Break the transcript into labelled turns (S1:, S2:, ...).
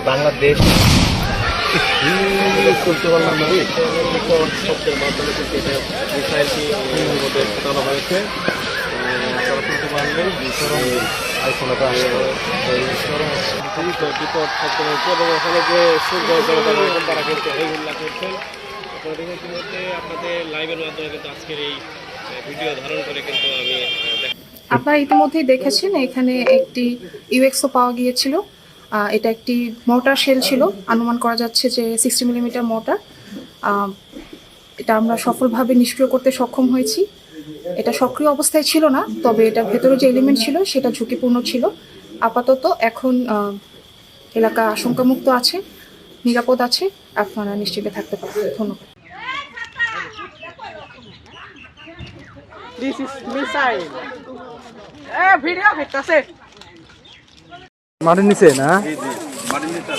S1: বাংলাদেশ করতে পারলাম না শব্দের মাধ্যমে কিন্তু এটা মিসাইলটি ওদের ফোটানো হয়েছে। আপনারা শুনতে পারলেন আইফোনটা বিপদ শব্দের হচ্ছে এবং ওখানে যে সূর্য তারা কিন্তু এইগুলা করছেন। আপনারা দেখে ইতিমধ্যে আপনাদের লাইভের মাধ্যমে কিন্তু আজকের এই ভিডিও ধারণ করে কিন্তু আমি
S2: আপনারা ইতিমধ্যেই দেখেছেন এখানে একটি ইউএক্সও পাওয়া গিয়েছিল। এটা একটি মোর্টার শেল ছিল, অনুমান করা যাচ্ছে যে 60 মিলিমিটার মোর্টার। এটা আমরা সফলভাবে নিষ্ক্রিয় করতে সক্ষম হয়েছি। এটা সক্রিয় অবস্থায় ছিল না, তবে এটার ভেতরে যে এলিমেন্ট ছিল সেটা ঝুঁকিপূর্ণ ছিল। আপাতত এখন এলাকা আশঙ্কামুক্ত আছে, নিরাপদ আছে, আপনারা নিশ্চিন্তে থাকতে পারেন। ধন্যবাদ।
S3: This is missile. ভিডিও হইতাছে
S4: মাটির নিচে না?
S1: জি মাটির নিচে